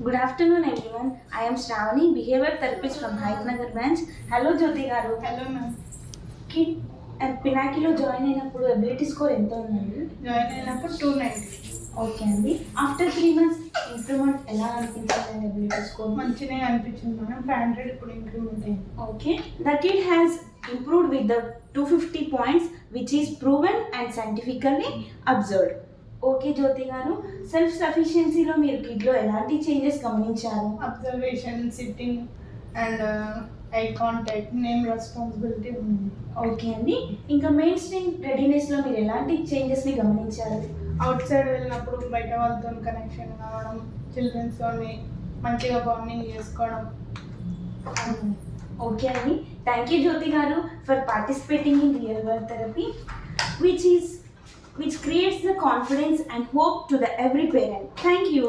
Good afternoon, everyone. I am Shravani, behavior therapist from Nagar branch. Hello, Jyoti garu. Hello ma'am. Kid పినాకిలో join అయినప్పుడు ability score ఎంత ఉందండి? Join అయినప్పుడు 290. Okay అండి. After 3 months improvement ఎలా అనిపించింది ability score? మంచిగా అనిపించింది మేడం. 500 ఇప్పుడు ఇంప్రూవ్మెంట్ అయింది. Okay. The kid has improved with the 250 points which is proven and scientifically observed. Okay Jyoti garu, self సఫిషియన్సీలో మీరు కిడ్లో ఎలాంటి చేంజెస్ గమనించారు? Observation, sitting and eye contact, name responsibility ఉంది. ఓకే అండి. ఇంకా మెయిన్ స్ట్రీమ్ రెడీనెస్లో మీరు ఎలాంటి చేంజెస్ని గమనించారు? అవుట్ సైడ్ వెళ్ళినప్పుడు బయట వాళ్ళతో కనెక్షన్ కావడం, చిల్డ్రన్స్తోని మంచిగా బాండింగ్ చేసుకోవడం. ఓకే అండి. థ్యాంక్ యూ జ్యోతి గారు for participating in real world therapy which creates the confidence and hope to the every parent. Thank you.